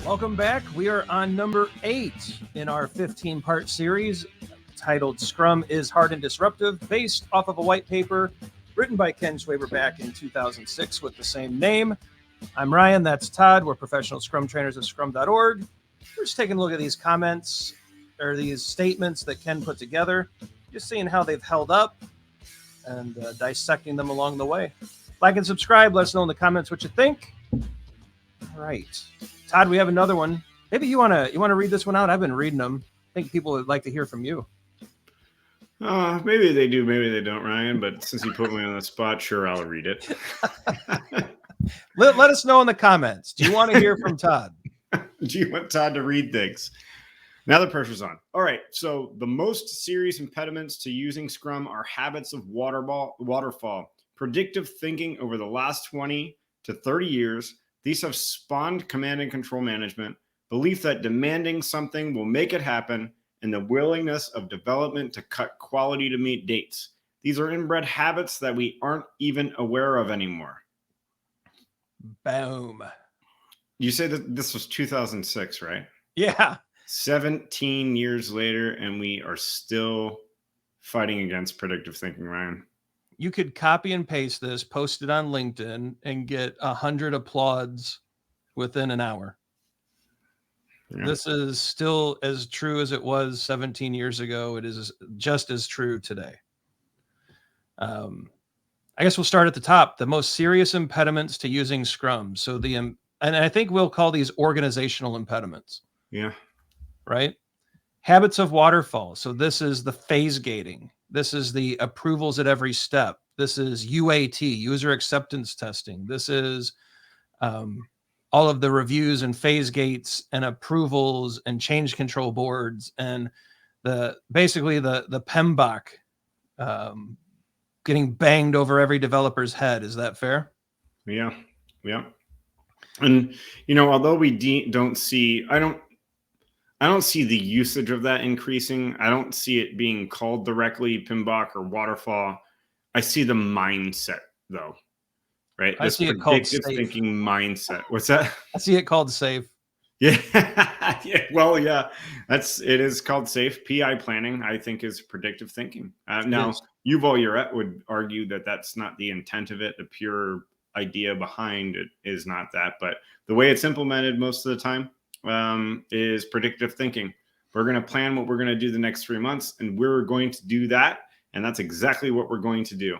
Welcome back. We are on number 8 in our 15-part series titled Scrum is Hard and Disruptive, based off of a white paper written by Ken Schwaber back in 2006 with the same name. I'm Ryan, that's Todd. We're professional Scrum trainers at scrum.org. We're just taking a look at these comments or these statements that Ken put together, just seeing how they've held up and dissecting them along the way. Like and subscribe. Let us know in the comments what you think. All right. Todd, we have another one. Maybe you wanna read this one out? I've been reading them. I think people would like to hear from you. Maybe they do, maybe they don't, Ryan. But since you put me on the spot, sure, I'll read it. Let us know in the comments. Do you want to hear from Todd? Do you want Todd to read things? Now the pressure's on. All right. So the most serious impediments to using Scrum are habits of waterfall, predictive thinking over the last 20 to 30 years. These have spawned command and control management, belief that demanding something will make it happen, and the willingness of development to cut quality to meet dates. These are inbred habits that we aren't even aware of anymore. Boom. You say that this was 2006, right? Yeah. 17 years later, and we are still fighting against predictive thinking, Ryan. You could copy and paste this, post it on LinkedIn, and get 100 applauds within an hour. Yeah. This is still as true as it was 17 years ago. It is just as true today. I guess we'll start at the top. The most serious impediments to using Scrum. So and I think we'll call these organizational impediments. Yeah. Right? Habits of waterfall. So this is the phase gating. This is the approvals at every step. This is UAT, user acceptance testing. This is all of the reviews and phase gates and approvals and change control boards and basically the PMBOK getting banged over every developer's head. Is that fair? Yeah. Yeah. And, although we don't see, I don't see the usage of that increasing. I don't see it being called directly PMBOK or waterfall. I see the mindset, though, right? I see it called safe. Thinking mindset. What's that? I see it called safe. Yeah. Well, yeah, it is called safe. PI planning, I think, is predictive thinking. Now, Yuval Yoret would argue that that's not the intent of it. The pure idea behind it is not that. But the way it's implemented most of the time is predictive thinking. We're going to plan what we're going to do the next 3 months, and we're going to do that. And that's exactly what we're going to do.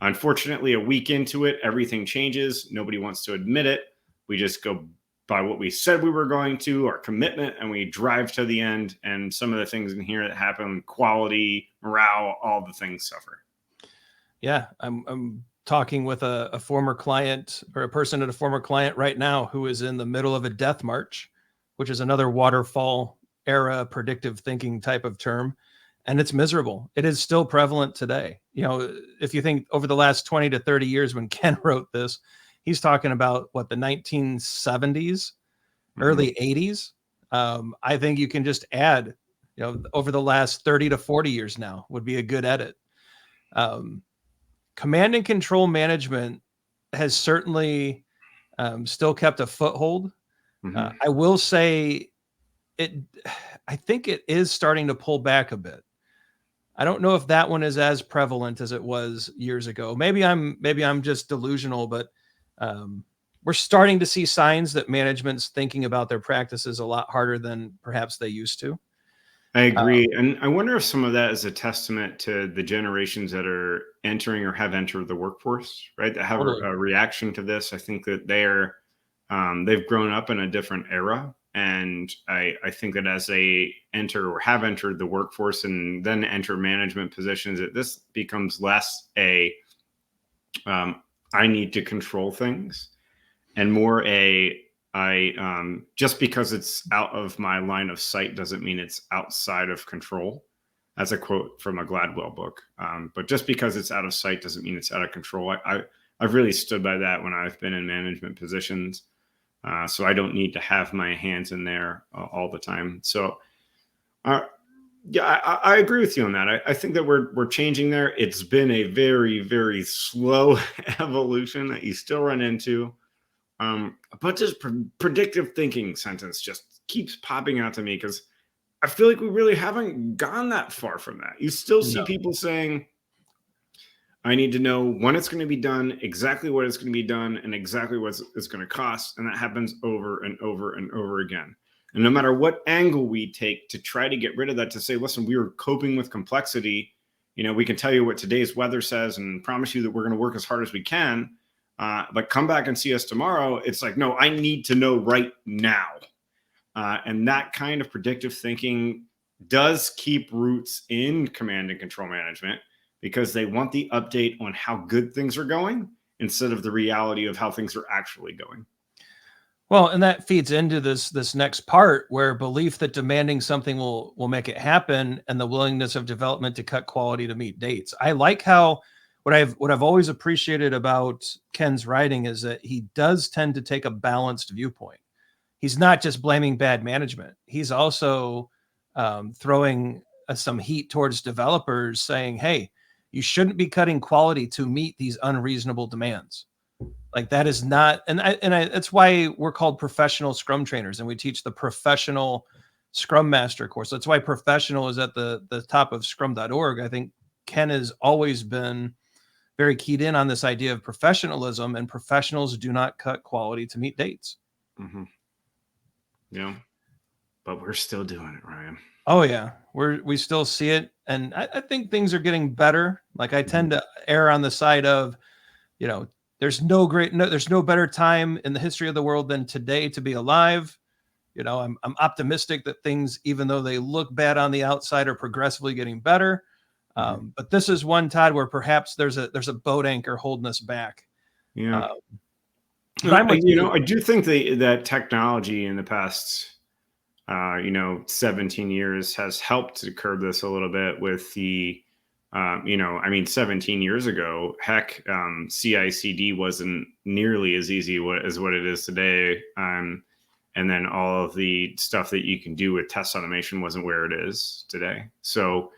Unfortunately, a week into it, everything changes. Nobody wants to admit it. We just go by what we said we were going to, our commitment, and we drive to the end. And some of the things in here that happen, quality, morale, all the things suffer. Yeah, I'm talking with a former client or a person at a former client right now who is in the middle of a death march, which is another waterfall era predictive thinking type of term. And it's miserable. It is still prevalent today. If you think over the last 20 to 30 years when Ken wrote this, he's talking about the 1970s, early 80s. I think you can just add, over the last 30 to 40 years now would be a good edit. Command and control management has certainly still kept a foothold. I will say I think it is starting to pull back a bit. I don't know if that one is as prevalent as it was years ago. Maybe I'm just delusional, but we're starting to see signs that management's thinking about their practices a lot harder than perhaps they used to. I agree. And I wonder if some of that is a testament to the generations that are entering or have entered the workforce, right? That have a reaction to this. I think that they've grown up in a different era. And I think that as they enter or have entered the workforce and then enter management positions, that this becomes less I need to control things and more just because it's out of my line of sight doesn't mean it's outside of control. That's a quote from a Gladwell book. But just because it's out of sight doesn't mean it's out of control. I've really stood by that when I've been in management positions. So I don't need to have my hands in there all the time. So, I agree with you on that. I think that we're changing there. It's been a very, very slow evolution that you still run into But this predictive thinking sentence just keeps popping out to me because I feel like we really haven't gone that far from that. You still see No. people saying, I need to know when it's going to be done, exactly what it's going to be done, and exactly what it's going to cost. And that happens over and over and over again. And no matter what angle we take to try to get rid of that, to say, listen, we are coping with complexity. We can tell you what today's weather says and promise you that we're going to work as hard as we can. But come back and see us tomorrow. It's like, no, I need to know right now. And that kind of predictive thinking does keep roots in command and control management because they want the update on how good things are going instead of the reality of how things are actually going. Well, and that feeds into this next part where belief that demanding something will make it happen and the willingness of development to cut quality to meet dates. I like how what I've always appreciated about Ken's writing is that he does tend to take a balanced viewpoint. He's not just blaming bad management. He's also throwing some heat towards developers saying, hey, you shouldn't be cutting quality to meet these unreasonable demands. Like that is not, that's why we're called professional Scrum trainers and we teach the professional Scrum Master course. That's why professional is at the top of scrum.org. I think Ken has always been very keyed in on this idea of professionalism, and professionals do not cut quality to meet dates. Mm-hmm. Yeah, but we're still doing it, Ryan. Oh yeah, we still see it, and I think things are getting better. Like I tend to err on the side of, there's no better time in the history of the world than today to be alive. I'm optimistic that things, even though they look bad on the outside, are progressively getting better. But this is one, Todd, where perhaps there's a boat anchor holding us back. Yeah. But I'm with you. I do think that technology in the past, 17 years has helped to curb this a little bit with the, 17 years ago, heck, CI/CD wasn't nearly as easy as what it is today. And then all of the stuff that you can do with test automation wasn't where it is today. So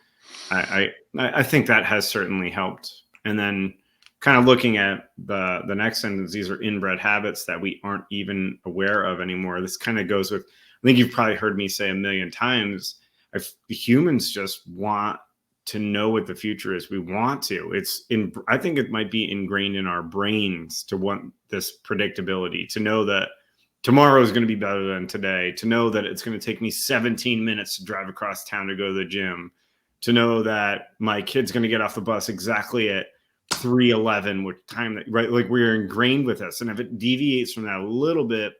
I think that has certainly helped. And then kind of looking at the next sentence, these are inbred habits that we aren't even aware of anymore. This kind of goes with, I think you've probably heard me say a million times, humans just want to know what the future is. We want to. I think it might be ingrained in our brains to want this predictability, to know that tomorrow is going to be better than today, to know that it's going to take me 17 minutes to drive across town to go to the gym, to know that my kid's going to get off the bus exactly at 3:11, which time that, right? Like we're ingrained with this. And if it deviates from that a little bit,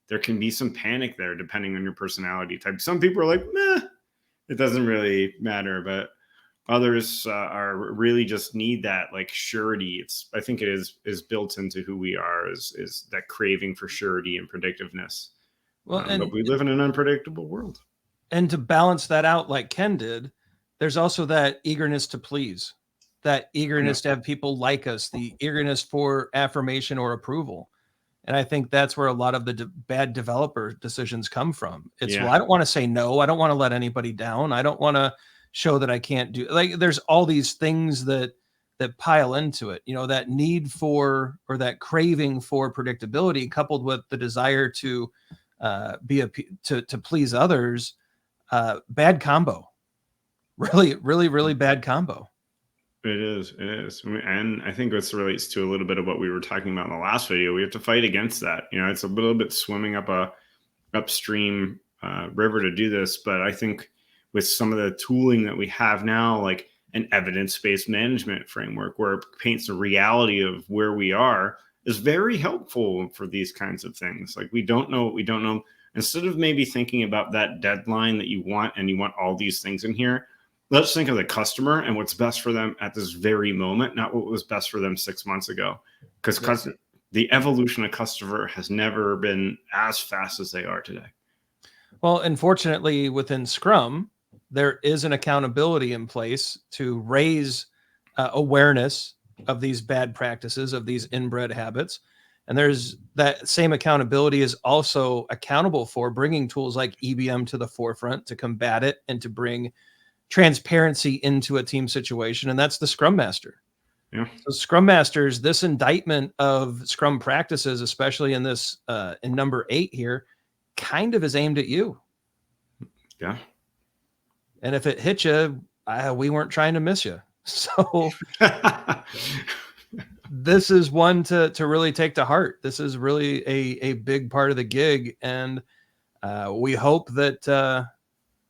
there can be some panic there depending on your personality type. Some people are like, meh, it doesn't really matter. But others are really just need that like surety. I think it is built into who we are is that craving for surety and predictiveness. Well, but we live in an unpredictable world. And to balance that out, like Ken did, there's also that eagerness to please, that eagerness to have people like us, the eagerness for affirmation or approval. And I think that's where a lot of the bad developer decisions come from. Well, I don't want to say no. I don't want to let anybody down. I don't want to show that I can't do, like, there's all these things that pile into it, that need for, or that craving for predictability coupled with the desire to to please others. Bad combo, really bad combo. It is. And I think this relates to a little bit of what we were talking about in the last video. We have to fight against that. It's a little bit swimming up a upstream river to do this. But I think with some of the tooling that we have now, like an evidence-based management framework where it paints a reality of where we are, is very helpful for these kinds of things. Like we don't know what we don't know. Instead of maybe thinking about that deadline that you want and you want all these things in here, let's think of the customer and what's best for them at this very moment, not what was best for them 6 months ago. Because the evolution of customer has never been as fast as they are today. Well, unfortunately, within Scrum, there is an accountability in place to raise awareness of these bad practices, of these inbred habits. And there's that same accountability is also accountable for bringing tools like EBM to the forefront to combat it and to bring transparency into a team situation. And that's the Scrum Master. Yeah. So Scrum Masters, this indictment of Scrum practices, especially in this in number 8 here, kind of is aimed at you. Yeah. And if it hit you, we weren't trying to miss you. So this is one to really take to heart. This is really a big part of the gig. And we hope that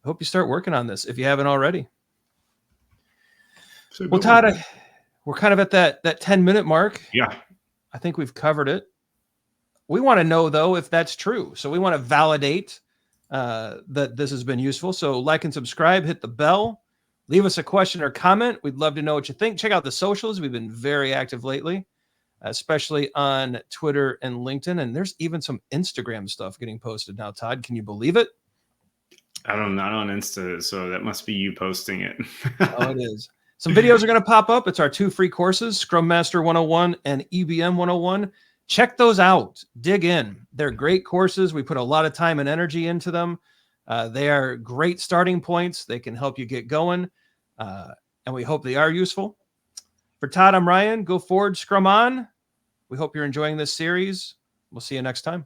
hope you start working on this if you haven't already. Well, Todd, we're kind of at that 10-minute mark. Yeah. I think we've covered it. We want to know, though, if that's true. So we want to validate that this has been useful. So like and subscribe, hit the bell, leave us a question or comment. We'd love to know what you think. Check out the socials. We've been very active lately, especially on Twitter and LinkedIn. And there's even some Instagram stuff getting posted now, Todd. Can you believe it? I'm not on Insta, so that must be you posting it. Oh, it is. Some videos are going to pop up. It's our 2 free courses, Scrum Master 101 and EBM 101. Check those out. Dig in. They're great courses. We put a lot of time and energy into them. They are great starting points. They can help you get going. And we hope they are useful. For Todd, I'm Ryan. Go forward, Scrum on. We hope you're enjoying this series. We'll see you next time.